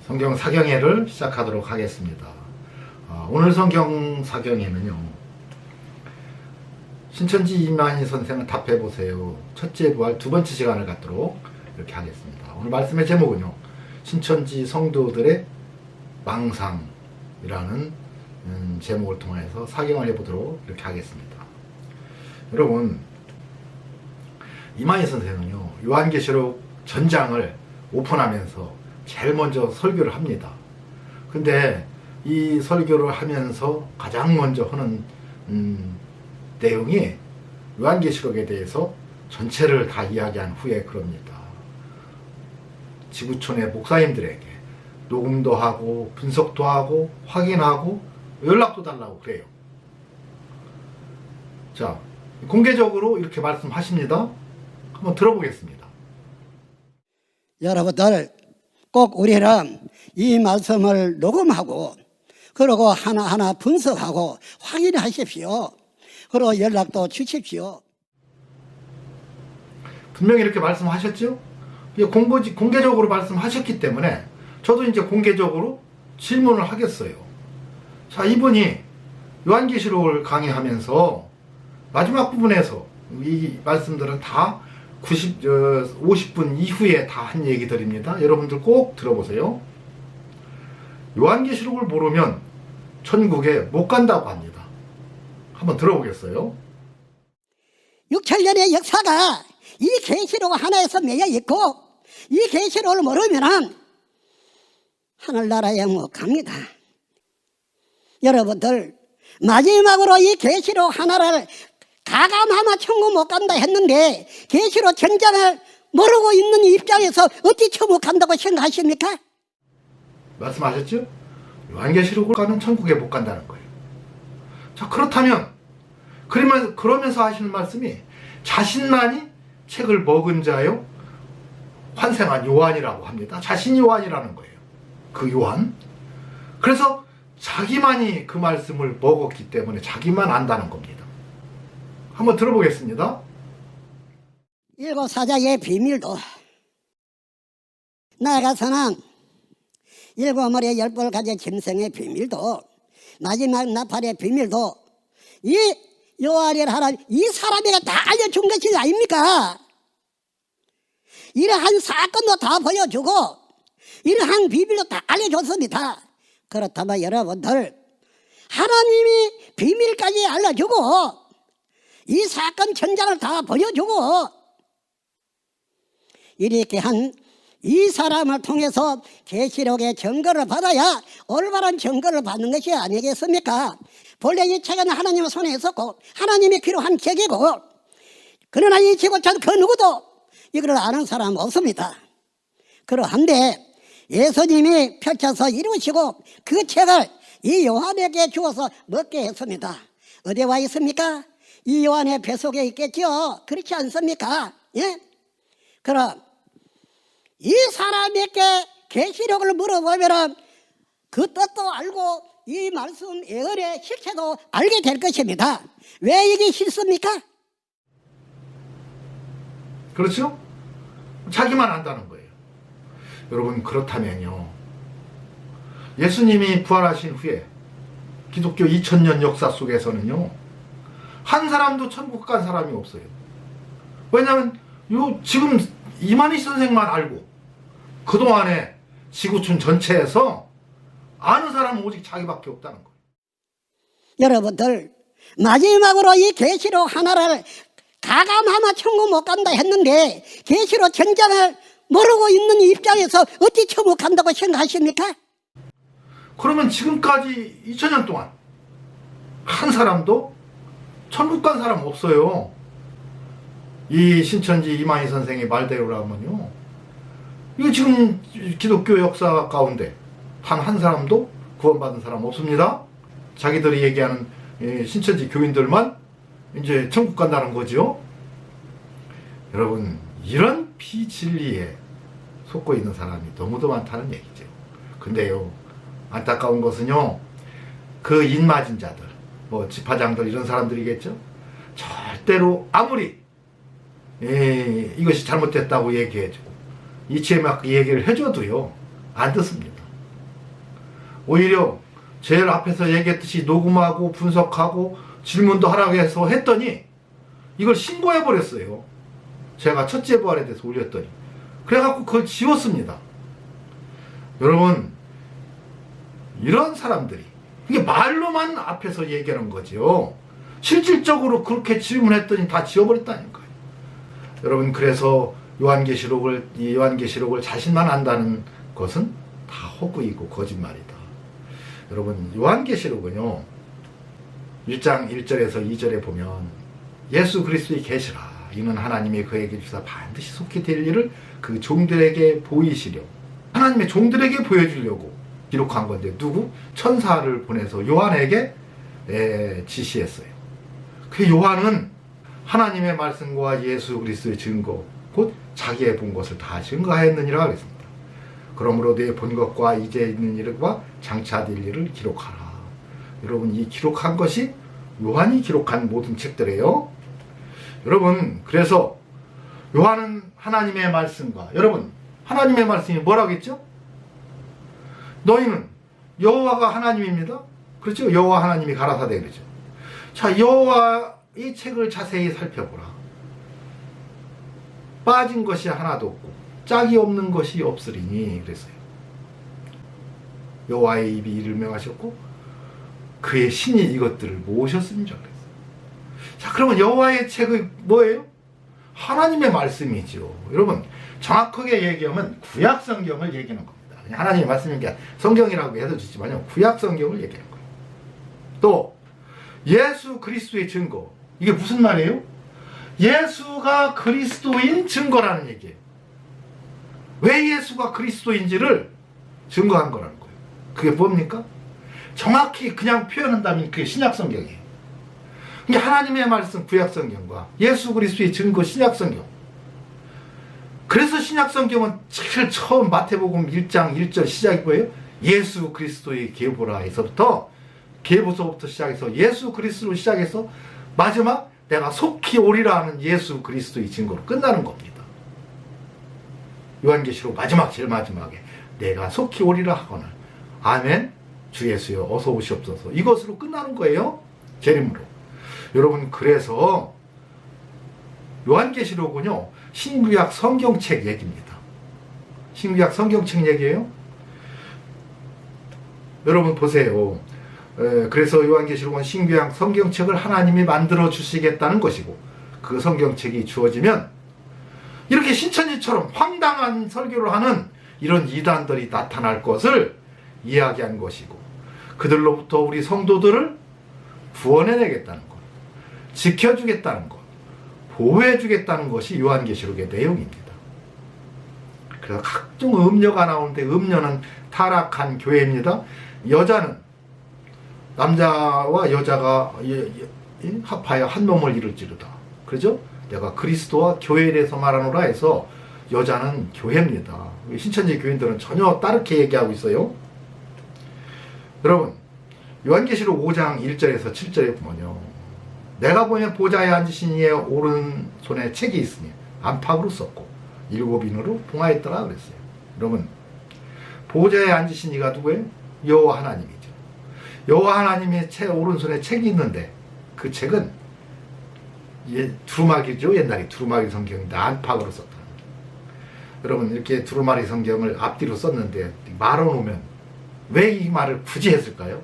성경 사경회를 시작하도록 하겠습니다. 오늘 성경 사경회는요, 신천지 이만희 선생은 답해보세요 첫째 부활 두 번째 시간을 갖도록 이렇게 하겠습니다. 오늘 말씀의 제목은요, 신천지 성도들의 망상이라는 제목을 통해서 사경을 해보도록 이렇게 하겠습니다. 여러분, 이만희 선생은요, 요한계시록 전장을 오픈하면서 제일 먼저 설교를 합니다. 근데 이 설교를 하면서 가장 먼저 하는 내용이 요한계시록에 대해서 전체를 다 이야기한 후에 그럽니다. 지구촌의 목사님들에게 녹음도 하고 분석도 하고 확인하고 연락도 달라고 그래요. 자, 공개적으로 이렇게 말씀하십니다. 한번 들어보겠습니다. 여러분들 꼭 우리는 이 말씀을 녹음하고 그리고 하나하나 분석하고 확인하십시오. 그리고 연락도 주십시오. 분명히 이렇게 말씀하셨죠? 공개적으로 말씀하셨기 때문에 저도 이제 공개적으로 질문을 하겠어요. 자, 이분이 요한계시록을 강의하면서 마지막 부분에서 이 말씀들은 다 50분 이후에 다 한 얘기들입니다. 여러분들 꼭 들어보세요. 요한계시록을 모르면 천국에 못 간다고 합니다. 한번 들어보겠어요? 6천년의 역사가 이 계시록 하나에서 매여 있고 이 계시록을 모르면 하늘나라에 못 갑니다. 여러분들 마지막으로 이 계시록 하나를 가감하면 천국 못 간다 했는데 계시록 전장을 모르고 있는 입장에서 어찌 천국 간다고 생각하십니까? 말씀하셨죠? 요한계시록을 가면 천국에 못 간다는 거예요. 자, 그렇다면 그러면서 하시는 말씀이 자신만이 책을 먹은 자요 환생한 요한이라고 합니다. 자신이 요한이라는 거예요. 그 요한. 그래서 자기만이 그 말씀을 먹었기 때문에 자기만 안다는 겁니다. 한번 들어보겠습니다. 일곱 사자의 비밀도 나아가서는 일곱 머리에 열벌 가지 짐승의 비밀도 마지막 나팔의 비밀도 이 요한이라 하는 이 사람에게 다 알려준 것이 아닙니까? 이러한 사건도 다 보여주고 이러한 비밀도 다 알려줬습니다. 그렇다면 여러분들 하나님이 비밀까지 알려주고 이 사건 전장을 다 보여주고 이렇게 한 이 사람을 통해서 계시록의 증거를 받아야 올바른 증거를 받는 것이 아니겠습니까? 본래 이 책은 하나님의 손에 있었고 하나님이 필요한 책이고 그러나 이 지구촌 그 누구도 이걸 아는 사람은 없습니다. 그러한데 예수님이 펼쳐서 이루시고 그 책을 이 요한에게 주어서 먹게 했습니다. 어디에 와 있습니까? 이 요한의 배 속에 있겠죠. 그렇지 않습니까? 예? 그럼 이 사람에게 계시록을 물어보면 그 뜻도 알고 이 말씀 예언의 실체도 알게 될 것입니다. 왜 이게 싫습니까? 그렇죠? 자기만 안다는 거예요. 여러분, 그렇다면요, 예수님이 부활하신 후에 기독교 2000년 역사 속에서는요, 한 사람도 천국 간 사람이 없어요. 왜냐하면 지금 이만희 선생만 알고 그동안에 지구촌 전체에서 아는 사람은 오직 자기밖에 없다는 거예요. 여러분들 마지막으로 이 계시록 하나를 가감하면 천국 못 간다 했는데 계시록 전장을 모르고 있는 입장에서 어찌 천국 간다고 생각하십니까? 그러면 지금까지 2000년 동안 한 사람도 천국 간 사람 없어요. 이 신천지 이만희 선생의 말대로라면요, 이거 지금 기독교 역사 가운데 단 한 사람도 구원받은 사람 없습니다. 자기들이 얘기하는 신천지 교인들만 이제 천국 간다는 거죠. 여러분, 이런 비진리에 속고 있는 사람이 너무도 많다는 얘기죠. 근데요, 안타까운 것은요, 그 인맞은 자들, 뭐 지파장들 이런 사람들이겠죠. 절대로 아무리 이것이 잘못됐다고 얘기해주고 이치에 맞게 얘기를 해줘도요, 안 듣습니다. 오히려 제일 앞에서 얘기했듯이 녹음하고 분석하고 질문도 하라고 해서 했더니 이걸 신고해버렸어요. 제가 첫째 부활에 대해서 올렸더니. 그래갖고 그걸 지웠습니다. 여러분, 이런 사람들이 이게 말로만 앞에서 얘기하는 거죠. 실질적으로 그렇게 질문했더니 다 지워버렸다는 거예요. 여러분, 그래서 요한계시록을 자신만 안다는 것은 다 허구이고 거짓말이다. 여러분, 요한계시록은요 1장 1절에서 2절에 보면 예수 그리스도의 계시라 이는 하나님이 그에게 주사 반드시 속히 될 일을 그 종들에게 보이시려 하나님의 종들에게 보여주려고 기록한 건데 누구? 천사를 보내서 요한에게 지시했어요. 그 요한은 하나님의 말씀과 예수 그리스도의 증거 곧 자기의 본 것을 다 증거하였느니라 그랬습니다. 그러므로 내 본 것과 이제 있는 일과 장차 될 일을 기록하라. 여러분, 이 기록한 것이 요한이 기록한 모든 책들이에요. 여러분, 그래서 요한은 하나님의 말씀과 여러분, 하나님의 말씀이 뭐라고 했죠? 너희는 여호와가 하나님입니다. 그렇죠? 여호와 하나님이 가라사대 그러죠. 자, 여호와의 책을 자세히 살펴보라. 빠진 것이 하나도 없고 짝이 없는 것이 없으리니 그랬어요. 여호와의 입이 이를 명하셨고 그의 신이 이것들을 모으셨음이라 그랬어요. 자, 그러면 여호와의 책이 뭐예요? 하나님의 말씀이죠. 여러분, 정확하게 얘기하면 구약 성경을 얘기하는 겁니다. 하나님의 말씀인 게 성경이라고 해도 좋지만요, 구약 성경을 얘기하는 거예요. 또 예수 그리스도의 증거, 이게 무슨 말이에요? 예수가 그리스도인 증거라는 얘기예요. 왜 예수가 그리스도인지를 증거한 거라는 거예요. 그게 뭡니까? 정확히 그냥 표현한다면 그게 신약성경이에요. 이게 하나님의 말씀 구약성경과 예수 그리스도의 증거 신약성경. 그래서 신약성경은 제일 처음 마태복음 1장 1절 시작이 뭐예요? 예수 그리스도의 계보라에서부터 계보서부터 시작해서 예수 그리스도로 시작해서 마지막 내가 속히 오리라 하는 예수 그리스도의 증거로 끝나는 겁니다. 요한계시록 마지막 제일 마지막에 내가 속히 오리라 하거늘 아멘 주 예수여 어서 오시옵소서 이것으로 끝나는 거예요. 재림으로. 여러분, 그래서 요한계시록은요 신구약 성경책 얘기입니다. 신구약 성경책 얘기예요. 여러분 보세요. 그래서 요한계시록은 신구약 성경책을 하나님이 만들어 주시겠다는 것이고 그 성경책이 주어지면 이렇게 신천지처럼 황당한 설교를 하는 이런 이단들이 나타날 것을 이야기한 것이고 그들로부터 우리 성도들을 구원해내겠다는 것, 지켜주겠다는 것, 보호해주겠다는 것이 요한계시록의 내용입니다. 그래서 각종 음녀가 나오는데 음녀는 타락한 교회입니다. 여자는 남자와 여자가 합하여 한 몸을 이룰지로다. 그렇죠? 내가 그리스도와 교회에 대해서 말하노라 해서 여자는 교회입니다. 신천지 교인들은 전혀 다르게 얘기하고 있어요. 여러분, 요한계시록 5장 1절에서 7절에 보면요, 내가 보면 보좌에 앉으신 이의 오른손에 책이 있으니 안팎으로 썼고 7인으로 봉하였더라 그랬어요. 여러분, 보좌에 앉으신 이가 누구예요? 여호와 하나님이죠. 여호와 하나님의 오른손에 책이 있는데 그 책은 두루마기죠. 옛날에 두루마기 성경인데 안팎으로 썼다. 여러분, 이렇게 두루마기 성경을 앞뒤로 썼는데 말아놓으면 왜 이 말을 굳이 했을까요?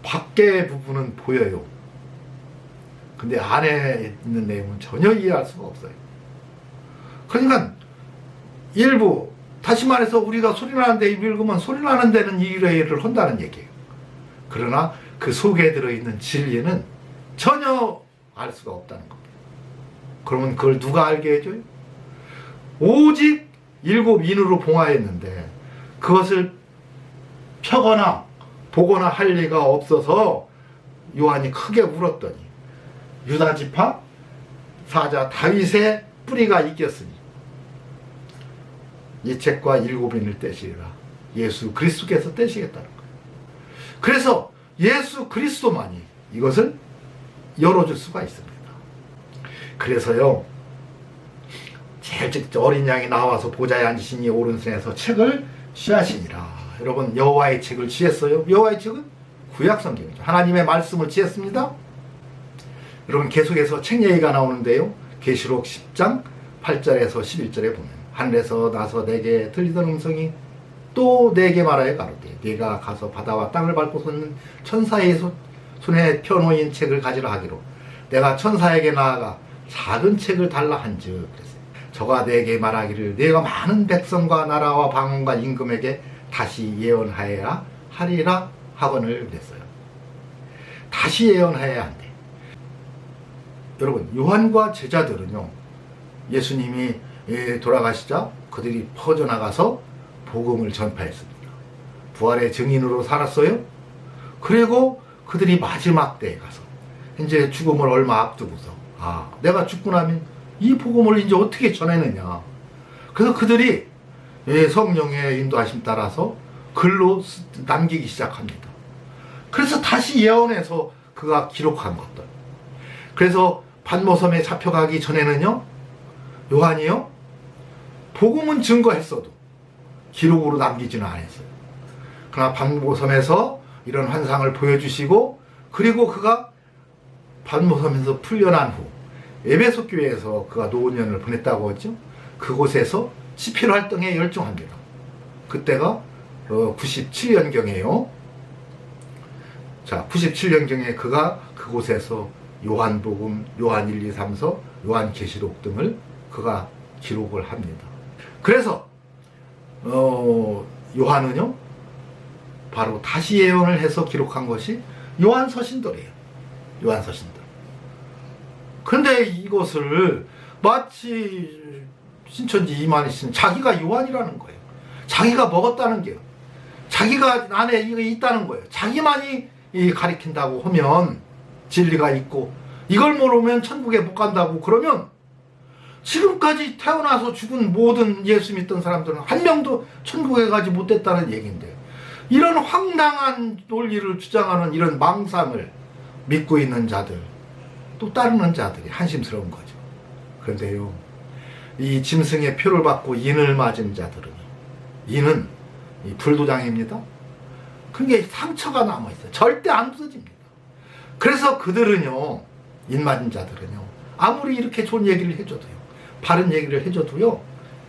밖의 부분은 보여요. 근데 안에 있는 내용은 전혀 이해할 수가 없어요. 그러니까 일부, 다시 말해서 우리가 소리나는 데 읽으면 소리나는 데는 이해를 한다는 얘기예요. 그러나 그 속에 들어있는 진리는 전혀 알 수가 없다는 겁니다. 그러면 그걸 누가 알게 해줘요? 오직 7인으로 봉하였는데 그것을 펴거나 보거나 할 리가 없어서 요한이 크게 울었더니 유다 지파 사자 다윗의 뿌리가 이겼으니 이 책과 7인을 떼시리라. 예수 그리스도께서 떼시겠다는 거예요. 그래서 예수 그리스도만이 이것을 열어줄 수가 있습니다. 그래서요, 제일 어린 양이 나와서 보좌에 앉으신 이 오른손에서 책을 취하시니라. 여러분 여호와의 책을 지했어요? 여호와의 책은 구약성경이죠. 하나님의 말씀을 지했습니다. 여러분 계속해서 책 얘기가 나오는데요. 계시록 10장 8절에서 11절에 보면 하늘에서 나서 내게 들리던 음성이 또 내게 말하여 가로되 네가 가서 바다와 땅을 밟고 섰는 천사의 손에 펴놓인 책을 가지라 하기로 내가 천사에게 나아가 작은 책을 달라 한즉 그랬어요. 저가 내게 말하기를 네가 많은 백성과 나라와 방언과 임금에게 다시 예언하여야 하리라 하거늘 그랬어요. 다시 예언하여야 한대. 여러분 요한과 제자들은요 예수님이 돌아가시자 그들이 퍼져나가서 복음을 전파했습니다. 부활의 증인으로 살았어요. 그리고 그들이 마지막 때에 가서 이제 죽음을 얼마 앞두고서 내가 죽고 나면 이 복음을 이제 어떻게 전해느냐. 그래서 그들이 성령의 인도하심 따라서 글로 남기기 시작합니다. 그래서 다시 예언해서 그가 기록한 것들. 그래서 반모섬에 잡혀가기 전에는요 요한이요 복음은 증거했어도 기록으로 남기지는 않았어요. 그러나 반모섬에서 이런 환상을 보여주시고 그리고 그가 반모섬에서 풀려난 후 에베소 교회에서 그가 노년을 보냈다고 했죠. 그곳에서 집필 활동에 열중합니다. 그때가 97년경이에요. 자, 97년경에 그가 그곳에서 요한복음, 요한 1, 2, 3서, 요한계시록 등을 그가 기록을 합니다. 그래서 요한은요 바로 다시 예언을 해서 기록한 것이 요한서신들이에요. 요한서신들. 근데 이것을 마치 신천지 이만희 씨는 자기가 요한이라는 거예요. 자기가 먹었다는 게요. 자기가 안에 이게 있다는 거예요. 자기만이 가리킨다고 하면 진리가 있고 이걸 모르면 천국에 못 간다고 그러면 지금까지 태어나서 죽은 모든 예수 믿던 사람들은 한 명도 천국에 가지 못했다는 얘기인데 이런 황당한 논리를 주장하는 이런 망상을 믿고 있는 자들 또 따르는 자들이 한심스러운 거죠. 그런데요 이 짐승의 표를 받고 인을 맞은 자들은 인은 불도장입니다. 그게 상처가 남아있어요. 절대 안 부서집니다. 그래서 그들은요 인 맞은 자들은요 아무리 이렇게 좋은 얘기를 해줘도요 바른 얘기를 해줘도요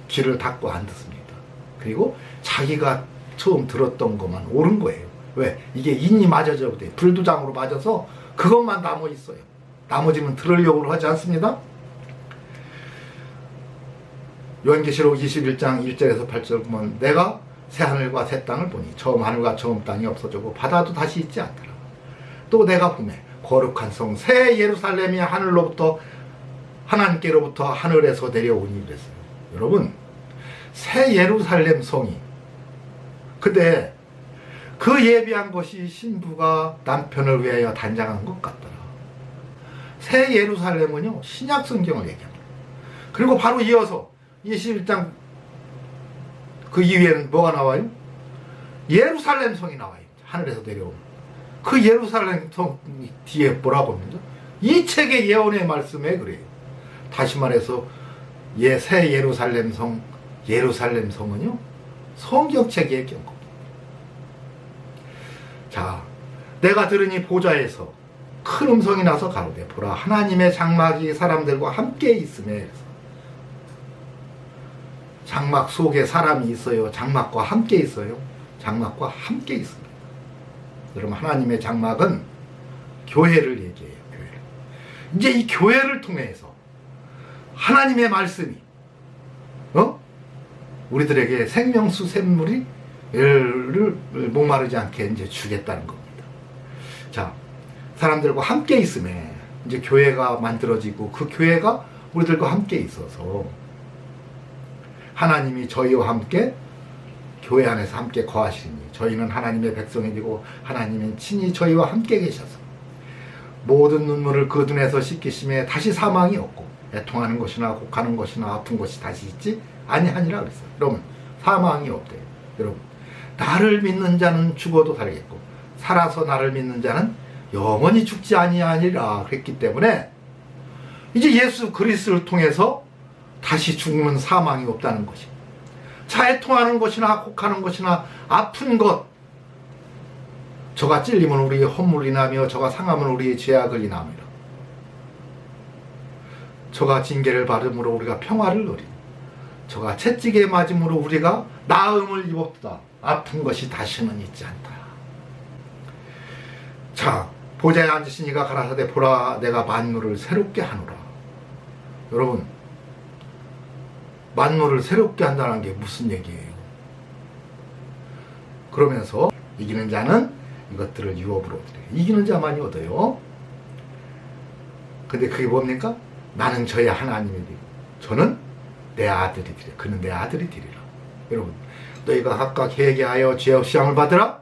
귀를 닫고 안 듣습니다. 그리고 자기가 처음 들었던 것만 옳은 거예요. 왜? 이게 인이 맞아져 돼. 불도장으로 맞아서 그것만 남아 있어요. 나머지는 들으려고 하지 않습니다. 요한계시록 21장 1절에서 8절 보면 내가 새 하늘과 새 땅을 보니 처음 하늘과 처음 땅이 없어지고 바다도 다시 있지 않더라. 또 내가 보매 거룩한 성 새 예루살렘이 하늘로부터 하나님께로부터 하늘에서 내려오니 그랬어요. 여러분 새 예루살렘 성이 근데 그 예비한 것이 신부가 남편을 위하여 단장한 것 같더라. 새 예루살렘은요 신약 성경을 얘기합니다. 그리고 바로 이어서 21장 그 이후에는 뭐가 나와요? 예루살렘 성이 나와요. 하늘에서 내려오는 그 예루살렘 성 뒤에 뭐라고 합니까? 이 책의 예언의 말씀에 그래요. 다시 말해서 새 예루살렘 성은요 성경책에 얘기한 겁니다. 자, 내가 들으니 보좌에서 큰 음성이 나서 가로되 보라 하나님의 장막이 사람들과 함께 있으며 장막 속에 사람이 있어요. 장막과 함께 있어요. 장막과 함께 있습니다. 여러분 하나님의 장막은 교회를 얘기해요. 교회를. 이제 이 교회를 통해서 하나님의 말씀이 우리들에게 생명수 샘물이 목마르지 않게 이제 주겠다는 겁니다. 자, 사람들과 함께 있음에 이제 교회가 만들어지고 그 교회가 우리들과 함께 있어서 하나님이 저희와 함께 교회 안에서 함께 거하시니 저희는 하나님의 백성이 되고 하나님은 친히 저희와 함께 계셔서 모든 눈물을 그 눈에서 씻기심에 다시 사망이 없고 애통하는 것이나 곡하는 것이나 아픈 것이 다시 있지 아니하니라 그랬어요. 여러분 사망이 없대요. 여러분 나를 믿는 자는 죽어도 살겠고 살아서 나를 믿는 자는 영원히 죽지 아니하니라 그랬기 때문에 이제 예수 그리스도를 통해서 다시 죽는 사망이 없다는 것이. 애통하는 것이나 혹하는 것이나 아픈 것, 저가 찔리면 우리의 허물이 나며 저가 상하면 우리의 죄악을 인함이라. 저가 징계를 받음으로 우리가 평화를 누리니 저가 채찍에 맞음으로 우리가 나음을 입었다. 아픈 것이 다시는 있지 않다. 자, 보좌에 앉으신 이가 가라사대 보라 내가 만물을 새롭게 하노라. 여러분, 만물을 새롭게 한다는 게 무슨 얘기예요? 그러면서 이기는 자는 이것들을 유업으로 얻으래. 이기는 자만이 얻어요. 근데 그게 뭡니까? 나는 저의 하나님이 되고 저는 내 아들이 되리라. 그는 내 아들이 되리라. 여러분, 너희가 각각 회개하여 죄 없이 함을 받으라.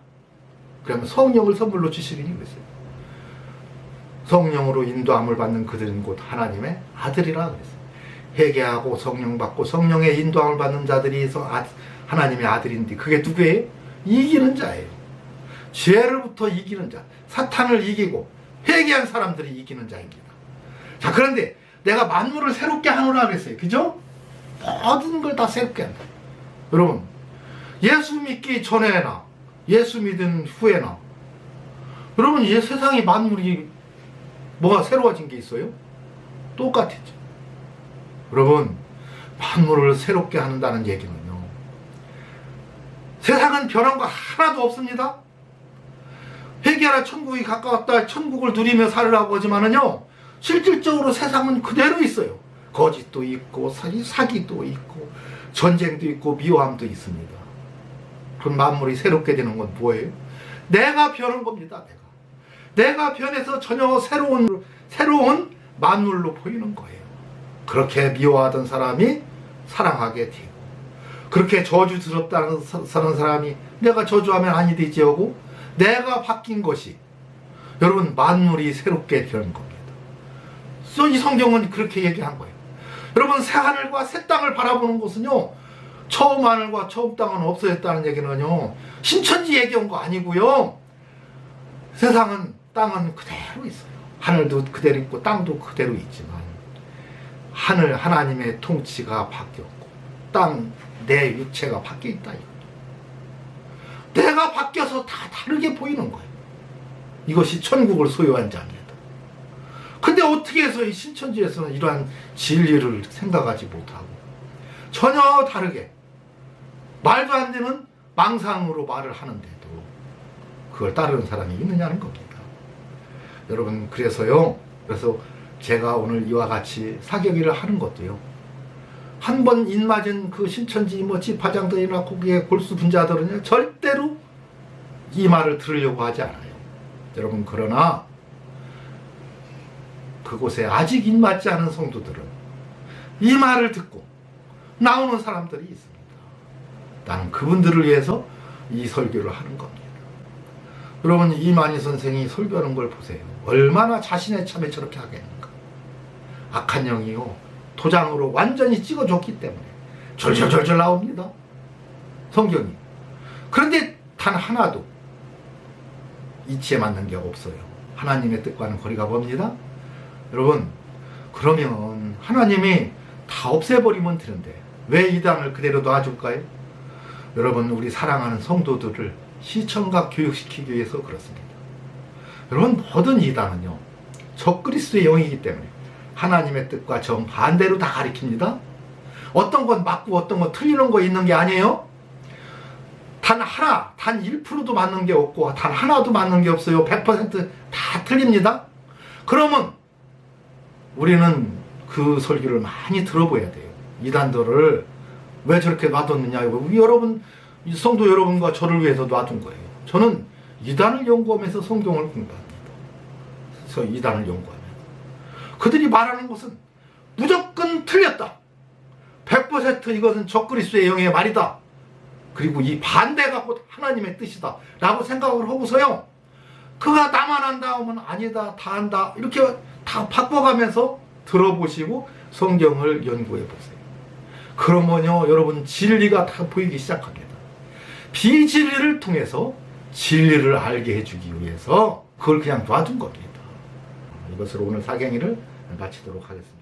그러면 성령을 선물로 주시리니 그랬어요. 성령으로 인도함을 받는 그들은 곧 하나님의 아들이라 그랬어요. 회개하고 성령 받고 성령의 인도함을 받는 자들이 하나님의 아들인데 그게 누구예요? 이기는 자예요. 죄로부터 이기는 자, 사탄을 이기고 회개한 사람들이 이기는 자입니다. 자, 그런데 내가 만물을 새롭게 하노라 그랬어요. 그죠? 모든 걸 다 새롭게 한다. 여러분, 예수 믿기 전에나 예수 믿은 후에나 여러분, 이 세상의 만물이 뭐가 새로워진 게 있어요? 똑같았죠. 여러분, 만물을 새롭게 한다는 얘기는요, 세상은 변한 거 하나도 없습니다. 회개하라 천국이 가까웠다, 천국을 누리며 살으라고 하지만은요, 실질적으로 세상은 그대로 있어요. 거짓도 있고 사기도 있고 전쟁도 있고 미워함도 있습니다. 그럼 만물이 새롭게 되는 건 뭐예요? 내가 변한 겁니다. 내가 변해서 전혀 새로운 만물로 보이는 거예요. 그렇게 미워하던 사람이 사랑하게 되고, 그렇게 저주스럽다는 사람이 내가 저주하면 아니 되지 하고, 내가 바뀐 것이 여러분 만물이 새롭게 된 겁니다. 이 성경은 그렇게 얘기한 거예요. 여러분, 새 하늘과 새 땅을 바라보는 것은요, 처음 하늘과 처음 땅은 없어졌다는 얘기는요, 신천지 얘기한 거 아니고요. 세상은, 땅은 그대로 있어요. 하늘도 그대로 있고 땅도 그대로 있지만 하늘 하나님의 통치가 바뀌었고 땅 내 육체가 바뀌어 있다. 내가 바뀌어서 다 다르게 보이는 거예요. 이것이 천국을 소유한 자입니다. 근데 어떻게 해서 이 신천지에서는 이러한 진리를 생각하지 못하고 전혀 다르게 말도 안 되는 망상으로 말을 하는데도 그걸 따르는 사람이 있느냐는 겁니다. 여러분, 그래서 제가 오늘 이와 같이 사격기를 하는 것도요, 한 번 입맞은 그 신천지 지파장들이나 거기에 골수 분자들은요, 절대로 이 말을 들으려고 하지 않아요. 여러분, 그러나 그곳에 아직 입맞지 않은 성도들은 이 말을 듣고 나오는 사람들이 있습니다. 나는 그분들을 위해서 이 설교를 하는 겁니다. 여러분, 이만희 선생이 설교하는 걸 보세요. 얼마나 자신의 참에 저렇게 하겠는가. 악한 영이요, 도장으로 완전히 찍어줬기 때문에 졸졸졸졸 나옵니다, 성경이. 그런데 단 하나도 이치에 맞는 게 없어요. 하나님의 뜻과는 거리가 멉니다. 여러분, 그러면 하나님이 다 없애버리면 되는데 왜 이단을 그대로 놔줄까요? 여러분, 우리 사랑하는 성도들을 시청각 교육시키기 위해서 그렇습니다. 여러분, 모든 이단은요, 적그리스도의 영이기 때문에 하나님의 뜻과 정반대로 다 가리킵니다. 어떤 건 맞고 어떤 건 틀리는 거 있는 게 아니에요. 단 1%도 맞는 게 없고 단 하나도 맞는 게 없어요. 100% 다 틀립니다. 그러면 우리는 그 설교를 많이 들어봐야 돼요. 이단들을 왜 저렇게 놔뒀느냐. 여러분, 성도 여러분과 저를 위해서 놔둔 거예요. 저는 이단을 연구하면서 성경을 공부합니다. 그래서 이단을 연구합니다. 그들이 말하는 것은 무조건 틀렸다. 100% 이것은 적그리스도의 영의 말이다. 그리고 이 반대가 곧 하나님의 뜻이다 라고 생각을 하고서요, 그가 나만 한다 하면 아니다, 다 한다, 이렇게 다 바꿔가면서 들어보시고 성경을 연구해 보세요. 그러면요, 여러분, 진리가 다 보이기 시작합니다. 비진리를 통해서 진리를 알게 해주기 위해서 그걸 그냥 놔둔 겁니다. 이것으로 오늘 사경위를 마치도록 하겠습니다.